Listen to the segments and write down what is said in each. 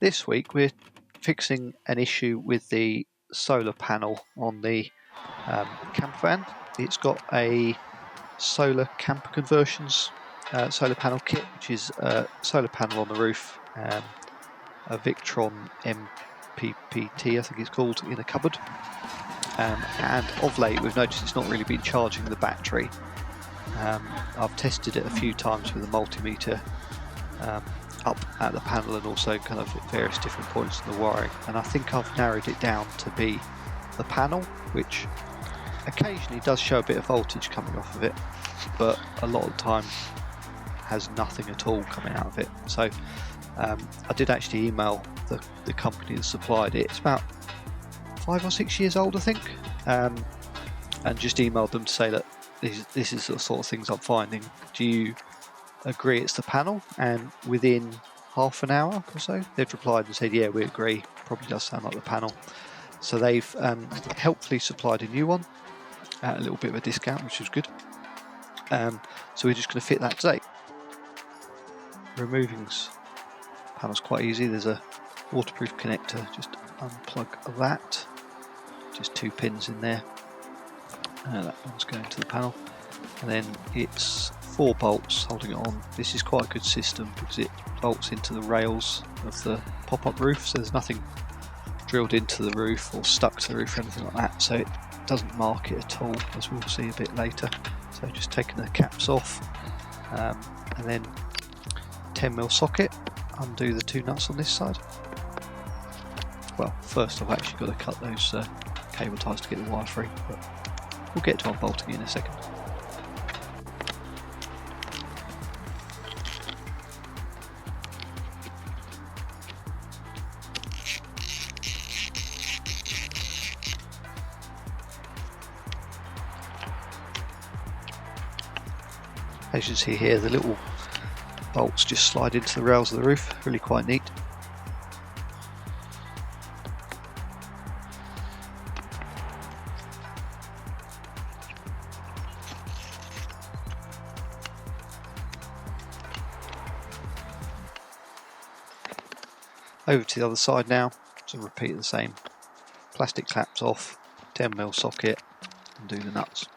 This week we're fixing an issue with the solar panel on the campervan. It's got a solar camper conversions solar panel kit, which is a solar panel on the roof, a Victron MPPT I think it's called, in a cupboard, and of late we've noticed it's not really been charging the battery. I've tested it a few times with a multimeter up at the panel and also kind of at various different points in the wiring, and I think I've narrowed it down to be the panel, which occasionally does show a bit of voltage coming off of it, but a lot of the time has nothing at all coming out of it. So I did actually email the company that supplied it. It's about 5 or 6 years old I think, and just emailed them to say that this is the sort of things I'm finding. Do you agree it's the panel? And within half an hour or so they've replied and said, yeah, we agree, probably does sound like the panel. So they've helpfully supplied a new one at a little bit of a discount, which is good. So we're just going to fit that today. Removing panel's quite easy. There's a waterproof connector, just unplug that, just 2 pins in there. That one's going to the panel, and then it's 4 bolts holding it on. This is quite a good system because it bolts into the rails of the pop-up roof, so there's nothing drilled into the roof or stuck to the roof or anything like that, so it doesn't mark it at all, as we'll see a bit later. So just taking the caps off, and then 10mm socket, undo the 2 nuts on this side. Well, first I've actually got to cut those cable ties to get the wire free, but we'll get to unbolting it in a second. As you can see here, the little bolts just slide into the rails of the roof, really quite neat. Over to the other side now, to repeat the same. Plastic claps off, 10mm socket, and do the nuts.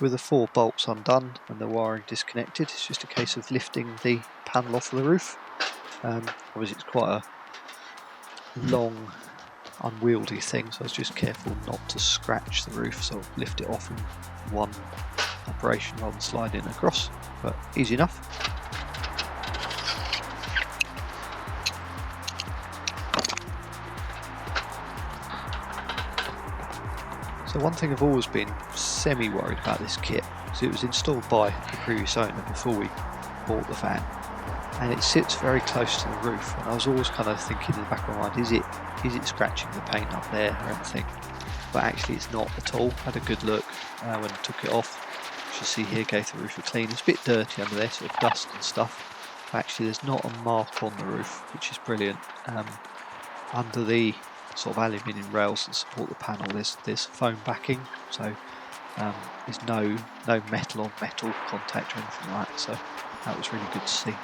With the 4 bolts undone and the wiring disconnected, it's just a case of lifting the panel off of the roof. Obviously it's quite a long, unwieldy thing, so I was just careful not to scratch the roof, so I'll lift it off in one operation rather than sliding it across, but easy enough. So one thing I've always been semi-worried about this kit, because it was installed by the previous owner before we bought the van, and it sits very close to the roof, and I was always kind of thinking in the back of my mind, is it scratching the paint up there or anything? But actually it's not at all. I had a good look when I took it off. You should see here, gave the roof a clean. It's a bit dirty under there, sort of dust and stuff, but actually there's not a mark on the roof, which is brilliant. Under the sort of aluminium rails that support the panel, there's foam backing, so there's no metal on metal contact or anything like that, so that was really good to see.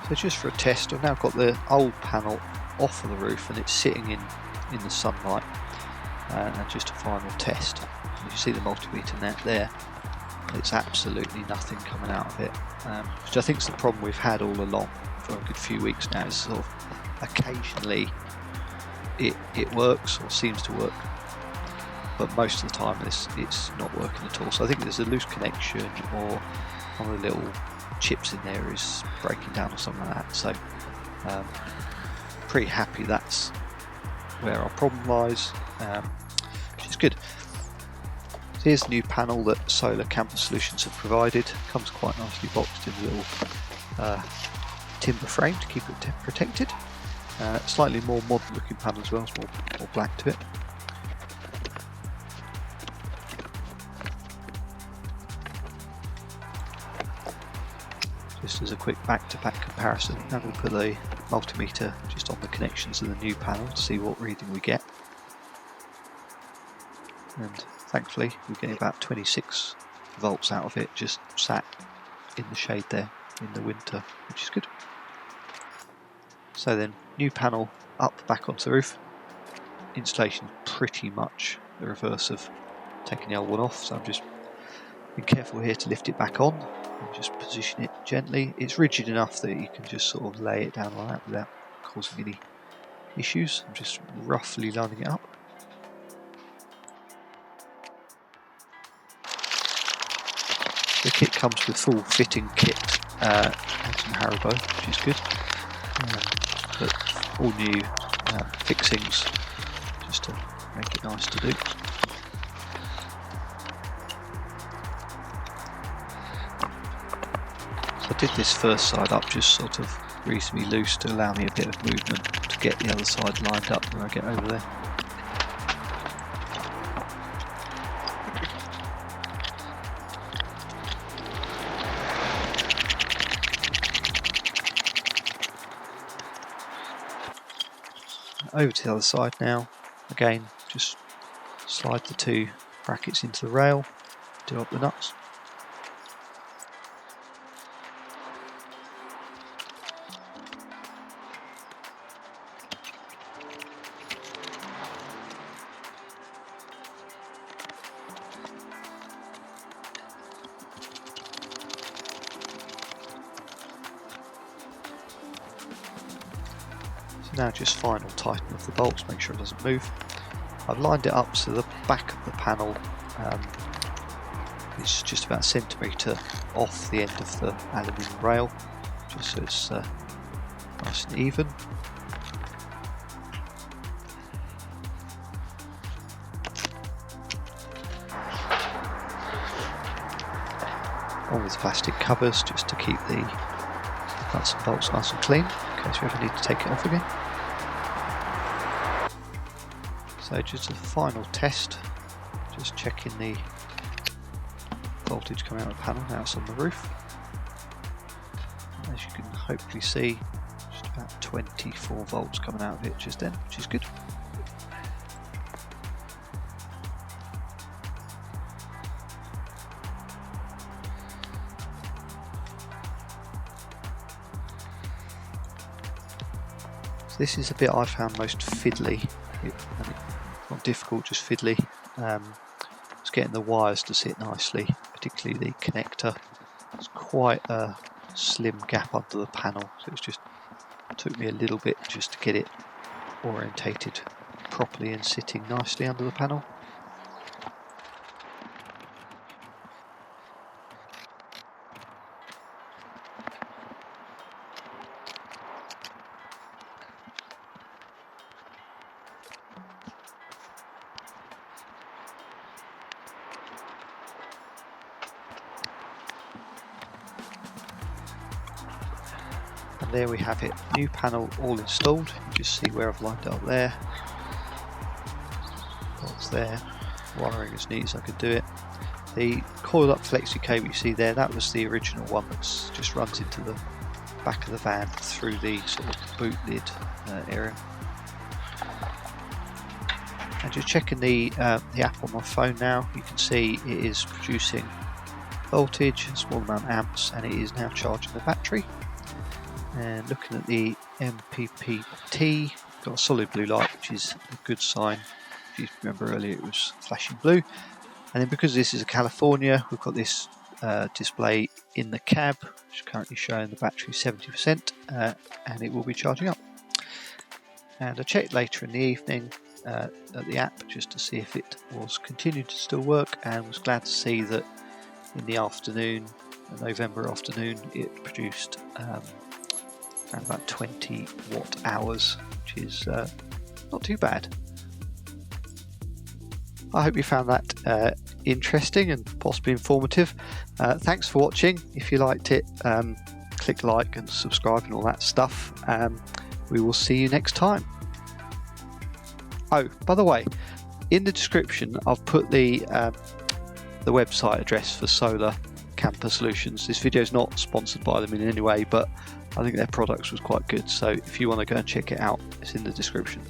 So just for a test, I've now got the old panel off of the roof and it's sitting in the sunlight, and just a final test. You see the multimeter net there, it's absolutely nothing coming out of it, which I think is the problem we've had all along for a good few weeks now, is sort of occasionally it works or seems to work, but most of the time it's not working at all. So I think there's a loose connection, or one of the little chips in there is breaking down or something like that. So pretty happy that's where our problem lies, which is good. So here's the new panel that Solar Camper Solutions have provided. Comes quite nicely boxed in a little timber frame to keep it protected. Slightly more modern looking panel as well, it's more black to it. Just as a quick back-to-back comparison, I'm going to put the multimeter just on the connections of the new panel to see what reading we get. And thankfully we're getting about 26 volts out of it, just sat in the shade there in the winter, which is good. So then, new panel up back onto the roof. Installation pretty much the reverse of taking the old one off, so I'm just being careful here to lift it back on and just position it gently. It's rigid enough that you can just sort of lay it down like that without causing any issues. I'm just roughly lining it up. The kit comes with full fitting kit and some Haribo, which is good. But all new fixings just to make it nice to do. So I did this first side up just sort of reasonably loose to allow me a bit of movement to get the other side lined up when I get over there. Over to the other side now. Again, just slide the two brackets into the rail, do up the nuts. Now just final tighten of the bolts, make sure it doesn't move. I've lined it up so the back of the panel is just about a centimetre off the end of the aluminium rail, just so it's nice and even. On with plastic covers just to keep the nuts and bolts nice and clean in case we ever need to take it off again. So just a final test, just checking the voltage coming out of the panel. Now it's on the roof. As you can hopefully see, just about 24 volts coming out of it just then, which is good. So this is the bit I found most fiddly. Not difficult, just fiddly. It's getting the wires to sit nicely, particularly the connector. It's quite a slim gap under the panel, so it took me a little bit just to get it orientated properly and sitting nicely under the panel. There we have it, new panel all installed. You just see where I've lined it up there. Bolts there, wiring as neat as I could do it. The coiled up flexi cable you see there, that was the original one that just runs into the back of the van through the sort of boot lid area. And just checking the app on my phone now, you can see it is producing voltage, a small amount of amps, and it is now charging the battery. And looking at the MPPT, got a solid blue light, which is a good sign. If you remember earlier, it was flashing blue. And then because this is a California, we've got this display in the cab, which is currently showing the battery 70%, and it will be charging up. And I checked later in the evening at the app just to see if it was continuing to still work, and was glad to see that in the afternoon, November afternoon, it produced around about 20 watt hours, which is not too bad. I hope you found that interesting and possibly informative. Thanks for watching. If you liked it, click like and subscribe and all that stuff. we will see you next time. Oh, by the way, in the description I've put the website address for Solar Camper Solutions. This video is not sponsored by them in any way, but I think their products was quite good, so if you want to go and check it out, it's in the description.